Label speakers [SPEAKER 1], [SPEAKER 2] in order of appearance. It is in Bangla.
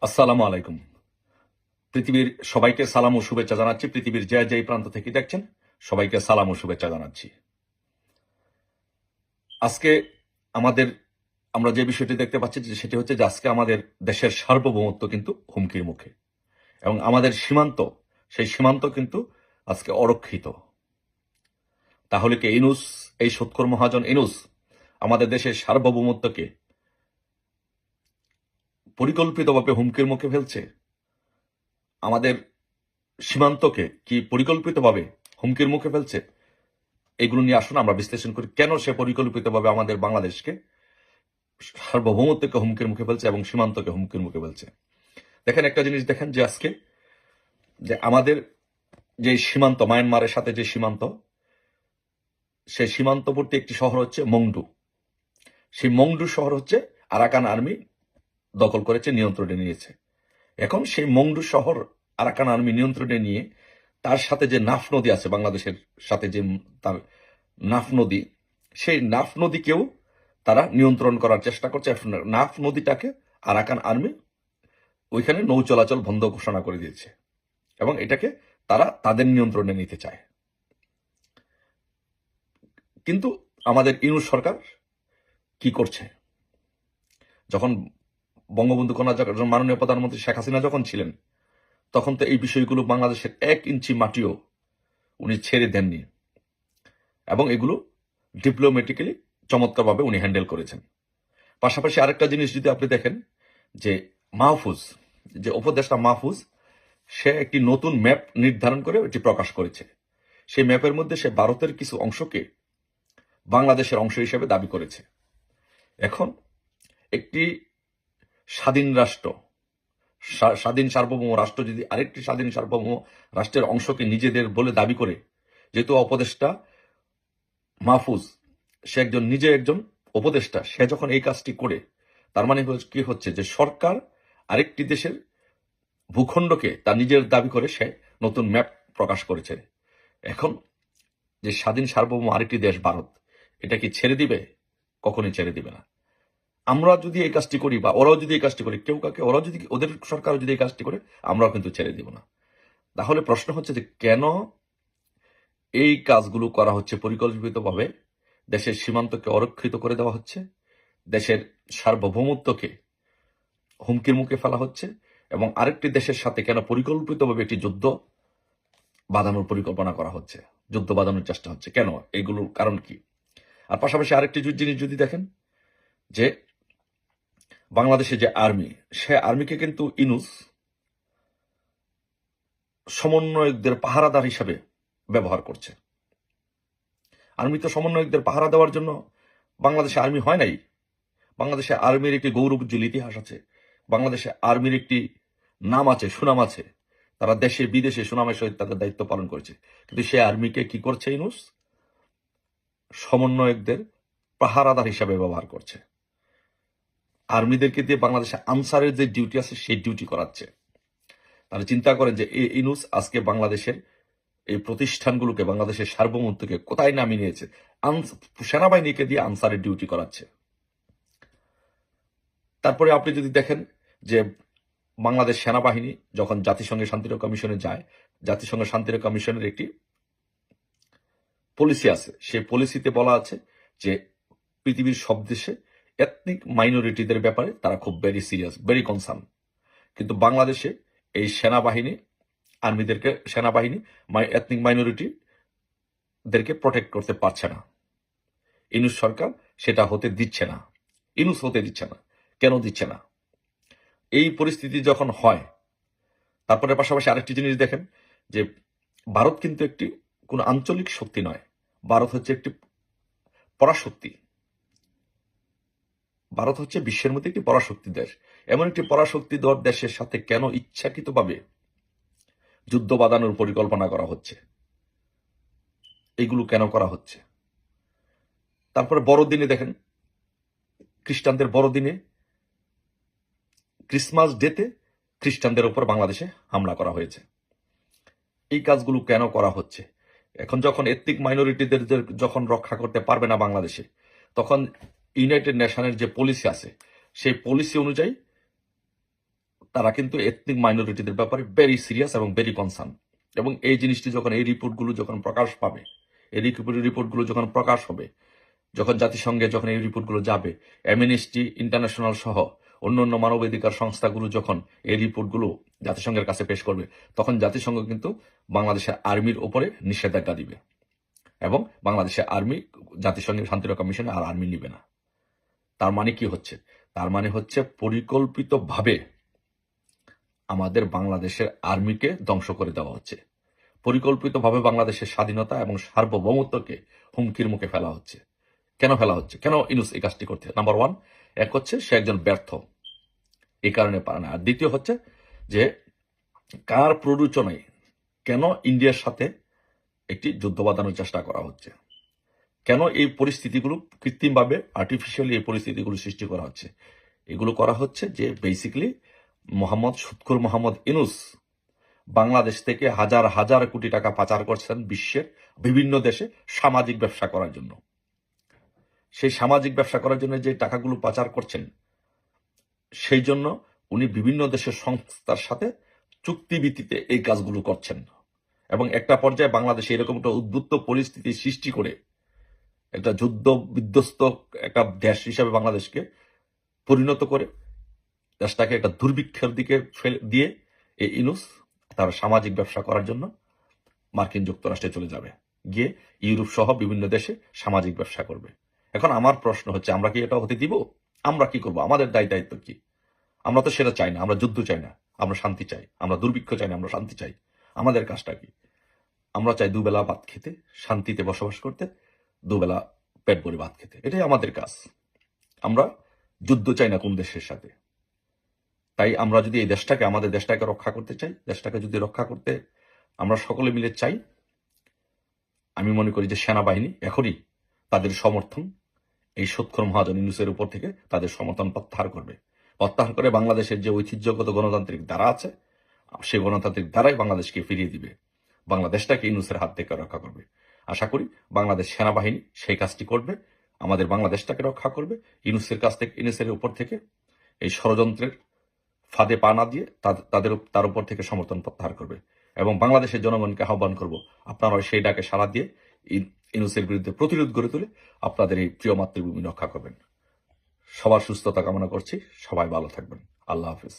[SPEAKER 1] আসসালামু আলাইকুম। পৃথিবীর সবাইকে সালাম ও শুভেচ্ছা জানাচ্ছি। পৃথিবীর যে যেই প্রান্ত থেকে দেখছেন সবাইকে সালাম ও শুভেচ্ছা জানাচ্ছি। আজকে আমাদের আমরা যে বিষয়টি দেখতে পাচ্ছি যে সেটি হচ্ছে যে আজকে আমাদের দেশের সার্বভৌমত্ব কিন্তু হুমকির মুখে এবং আমাদের সীমান্ত সেই সীমান্ত কিন্তু আজকে অরক্ষিত। তাহলে কি ইনুস, এই সৎকর মহাজন ইনুস আমাদের দেশের সার্বভৌমত্বকে পরিকল্পিতভাবে হুমকির মুখে ফেলছে? আমাদের সীমান্তকে কি পরিকল্পিতভাবে হুমকির মুখে ফেলছে? এগুলো নিয়ে আসুন আমরা বিশ্লেষণ করি কেন সে পরিকল্পিতভাবে আমাদের বাংলাদেশকে সার্বভৌমত্বকে হুমকির মুখে ফেলছে এবং সীমান্তকে হুমকির মুখে ফেলছে। দেখেন একটা জিনিস দেখেন যে আজকে যে আমাদের যে সীমান্ত মায়ানমারের সাথে যে সীমান্ত, সেই সীমান্তবর্তী একটি শহর হচ্ছে মংডু। সেই মংডু শহর হচ্ছে আরাকান আর্মি দখল করেছে, নিয়ন্ত্রণে নিয়েছে। এখন সেই মংডু শহর আরাকান আর্মি নিয়ন্ত্রণে নিয়ে তার সাথে যে নাফ নদী আছে, বাংলাদেশের সাথে যে তার নাফ নদী, সেই নাফ নদীকেও তারা নিয়ন্ত্রণ করার চেষ্টা করছে। নাফ নদীটাকে আরাকান আর্মি ওইখানে নৌ চলাচল বন্ধ ঘোষণা করে দিয়েছে এবং এটাকে তারা তাদের নিয়ন্ত্রণে নিতে চায়। কিন্তু আমাদের ইউনূস সরকার কি করছে? যখন বঙ্গবন্ধু কন্যা মাননীয় প্রধানমন্ত্রী শেখ হাসিনা যখন ছিলেন, তখন তো এই বিষয়গুলো বাংলাদেশের 1 ইঞ্চি মাটিও উনি ছেড়ে দেননি এবং এগুলো ডিপ্লোম্যাটিক্যালি চমৎকারভাবে উনি হ্যান্ডেল করেছেন। পাশাপাশি আরেকটা জিনিস যদি আপনি দেখেন যে মাহফুজ, যে উপদেষ্টা মাহফুজ, সে একটি নতুন ম্যাপ নির্ধারণ করে এটি প্রকাশ করেছে। সেই ম্যাপের মধ্যে সে ভারতের কিছু অংশকে বাংলাদেশের অংশ হিসেবে দাবি করেছে। এখন একটি স্বাধীন রাষ্ট্র, স্বাধীন সার্বভৌম রাষ্ট্র যদি আরেকটি স্বাধীন সার্বভৌম রাষ্ট্রের অংশকে নিজেদের বলে দাবি করে, যেহেতু উপদেষ্টা মাহফুজ সে নিজে একজন উপদেষ্টা, সে যখন এই কাজটি করে, তার মানে কি হচ্ছে যে সরকার আরেকটি দেশের ভূখণ্ডকে তার নিজের দাবি করে সে নতুন ম্যাপ প্রকাশ করেছে। এখন যে স্বাধীন সার্বভৌম আরেকটি দেশ ভারত, এটা কি ছেড়ে দিবে? কখনোই ছেড়ে দিবে না। আমরা যদি এই কাজটি করি বা ওরাও যদি এই কাজটি করে, কেউ কাকে, ওরা যদি, ওদের সরকার যদি এই কাজটি করে, আমরাও কিন্তু ছেড়ে দিব না। তাহলে প্রশ্ন হচ্ছে যে কেন এই কাজগুলো করা হচ্ছে? পরিকল্পিতভাবে দেশের সীমান্তকে অরক্ষিত করে দেওয়া হচ্ছে, দেশের সার্বভৌমত্বকে হুমকির মুখে ফেলা হচ্ছে এবং আরেকটি দেশের সাথে কেন পরিকল্পিতভাবে একটি যুদ্ধ বাঁধানোর পরিকল্পনা করা হচ্ছে, যুদ্ধ বাঁধানোর চেষ্টা হচ্ছে কেন? এগুলোর কারণ কি? আর পাশাপাশি আরেকটি জিনিস যদি দেখেন যে বাংলাদেশে যে আর্মি, সে আর্মিকে কিন্তু ইনুস সমন্বয়কদের পাহারাদার হিসাবে ব্যবহার করছে। আর্মি তো সমন্বয়কদের পাহারা দেওয়ার জন্য বাংলাদেশে আর্মি হয় নাই। বাংলাদেশে আর্মির একটি গৌরবোজ্জ্বল ইতিহাস আছে, বাংলাদেশে আর্মির একটি নাম আছে, সুনাম আছে। তারা দেশে বিদেশে সুনামের সহিত তাদের দায়িত্ব পালন করেছে। কিন্তু সে আর্মিকে কি করছে ইনুস? সমন্বয়কদের পাহারাদার হিসাবে ব্যবহার করছে। আর্মিদেরকে দিয়ে বাংলাদেশে আনসারের যে ডিউটি আছে সেই ডিউটি করাচ্ছে। তাহলে চিন্তা করেন যে এই ইনুস আজকে বাংলাদেশের এই প্রতিষ্ঠানগুলোকে, বাংলাদেশের সার্বভৌমত্বকে কোথায় নামিয়ে নিয়েছে? সেনাবাহিনীকে দিয়ে আনসারের ডিউটি করাচ্ছে। তারপরে আপনি যদি দেখেন যে বাংলাদেশ সেনাবাহিনী যখন জাতিসংঘের শান্তিরক্ষা কমিশনে যায়, জাতিসংঘ শান্তিরক্ষা কমিশনের একটি পলিসি আছে, সেই পলিসিতে বলা আছে যে পৃথিবীর সব দেশে এথনিক মাইনরিটিদের ব্যাপারে তারা খুব ভেরি সিরিয়াস, ভেরি কনসার্ন। কিন্তু বাংলাদেশে এই সেনাবাহিনী, আর্মিদেরকে, সেনাবাহিনী এথনিক মাইনরিটিদেরকে প্রোটেক্ট করতে পারছে না। ইনুস সরকার সেটা হতে দিচ্ছে না, ইনুস হতে দিচ্ছে না। কেন দিচ্ছে না? এই পরিস্থিতি যখন হয়, তারপরে পাশাপাশি আরেকটি জিনিস দেখেন যে ভারত কিন্তু একটি কোন আঞ্চলিক শক্তি নয়, ভারত হচ্ছে একটি পরাশক্তি। ভারত হচ্ছে বিশ্বের মধ্যে একটি পরাশক্তি দেশ। এমন একটি পরাশক্তি দেশের সাথে কেন ইচ্ছাকৃতভাবে যুদ্ধ বাঁধানোর পরিকল্পনা করা হচ্ছে? এগুলো কেন করা হচ্ছে? তারপরে বড়দিনে দেখেন, খ্রিস্টানদের বড়দিনে, ক্রিসমাস ডেতে খ্রিস্টানদের উপর বাংলাদেশে হামলা করা হয়েছে। এই কাজগুলো কেন করা হচ্ছে? এখন যখন এথনিক মাইনরিটিদের যখন রক্ষা করতে পারবে না বাংলাদেশে, তখন ইউনাইটেড নেশনের যে পলিসি আছে, সেই পলিসি অনুযায়ী তারা কিন্তু এথনিক মাইনরিটিদের ব্যাপারে ভেরি সিরিয়াস এবং ভেরি কনসার্ন। এবং এই জিনিসটি যখন এই রিপোর্টগুলো যখন প্রকাশ পাবে, এই রিপোর্টগুলো যখন প্রকাশ হবে, যখন জাতিসংঘে যখন এই রিপোর্টগুলো যাবে, অ্যামনেস্টি ইন্টারন্যাশনাল সহ অন্যান্য মানবাধিকার সংস্থাগুলো যখন এই রিপোর্টগুলো জাতিসংঘের কাছে পেশ করবে, তখন জাতিসংঘ কিন্তু বাংলাদেশের আর্মির ওপরে নিষেধাজ্ঞা দিবে এবং বাংলাদেশের আর্মি জাতিসংঘের শান্তিরক্ষা মিশনে আর আর্মি নিবে না। তার মানে কি হচ্ছে? তার মানে হচ্ছে পরিকল্পিতভাবে আমাদের বাংলাদেশের আর্মিকে ধ্বংস করে দেওয়া হচ্ছে, পরিকল্পিতভাবে বাংলাদেশের স্বাধীনতা এবং সার্বভৌমত্বকে হুমকির মুখে ফেলা হচ্ছে। কেন ফেলা হচ্ছে? কেন ইউনূস এই কাজটি করতে? নাম্বার ওয়ান, এক হচ্ছে সে একজন ব্যর্থ, এই কারণে পারে না। আর দ্বিতীয় হচ্ছে যে কার প্ররোচনায় কেন ইন্ডিয়ার সাথে একটি যুদ্ধ বাঁধানোর চেষ্টা করা হচ্ছে, কেন এই পরিস্থিতিগুলো কৃত্রিমভাবে আর্টিফিশিয়ালি এই পরিস্থিতিগুলো সৃষ্টি করা হচ্ছে? এগুলো করা হচ্ছে যে বেসিক্যালি সুৎখোর মোহাম্মদ ইউনূস বাংলাদেশ থেকে হাজার হাজার কোটি টাকা পাচার করছেন বিশ্বের বিভিন্ন দেশে সামাজিক ব্যবসা করার জন্য। সেই সামাজিক ব্যবসা করার জন্য যে টাকাগুলো পাচার করছেন, সেই জন্য উনি বিভিন্ন দেশের সংস্থার সাথে চুক্তিভিত্তিতে এই কাজগুলো করছেন এবং একটা পর্যায়ে বাংলাদেশে এরকম একটা উদ্বুদ্ধ পরিস্থিতি সৃষ্টি করে একটা যুদ্ধ বিধ্বস্ত একটা দেশ হিসাবে বাংলাদেশকে পরিণত করে দেশটাকে একটা দুর্ভিক্ষের দিকে দিয়ে এই ইউনূস তার সামাজিক ব্যবসা করার জন্য মার্কিন যুক্তরাষ্ট্রে চলে যাবে, গিয়ে ইউরোপ সহ বিভিন্ন দেশে সামাজিক ব্যবসা করবে। এখন আমার প্রশ্ন হচ্ছে, আমরা কি এটা হতে দিব? আমরা কি করব? আমাদের দায়িত্ব কি? আমরা তো সেটা চাই না, আমরা যুদ্ধ চাই না, আমরা শান্তি চাই। আমরা দুর্ভিক্ষ চাই না, আমরা শান্তি চাই। আমাদের কাজটা কি? আমরা চাই দুবেলা ভাত খেতে, শান্তিতে বসবাস করতে, দুবেলা পেট ভরে ভাত খেতে, এটাই আমাদের কাজ। আমরা যুদ্ধ চাই না কোন দেশের সাথে। তাই আমরা যদি এই দেশটাকে, আমাদের দেশটাকে রক্ষা করতে চাই, দেশটাকে যদি রক্ষা করতে আমরা সকলে মিলে চাই, আমি মনে করি যে সেনাবাহিনী এখনই তাদের সমর্থন এই সুৎখোর মহাজন ইউনূসের উপর থেকে তাদের সমর্থন প্রত্যাহার করবে। প্রত্যাহার করে বাংলাদেশের যে ঐতিহ্যগত গণতান্ত্রিক ধারা আছে, সেই গণতান্ত্রিক ধারায় বাংলাদেশকে ফিরিয়ে দিবে, বাংলাদেশটাকে ইউনূসের হাত থেকে রক্ষা করবে। আশা করি বাংলাদেশ সেনাবাহিনী সেই কাজটি করবে, আমাদের বাংলাদেশটাকে রক্ষা করবে, ইউনূসের উপর থেকে এই ষড়যন্ত্রের ফাঁদে পা না দিয়ে তার উপর থেকে সমর্থন প্রত্যাহার করবে। এবং বাংলাদেশের জনগণকে আহ্বান করব, আপনারা সেই ডাকে সাড়া দিয়ে ইউনূসের বিরুদ্ধে প্রতিরোধ গড়ে তুলে আপনাদের এই প্রিয় মাতৃভূমি রক্ষা করবেন। সবার সুস্থতা কামনা করছি, সবাই ভালো থাকবেন। আল্লাহ হাফিজ।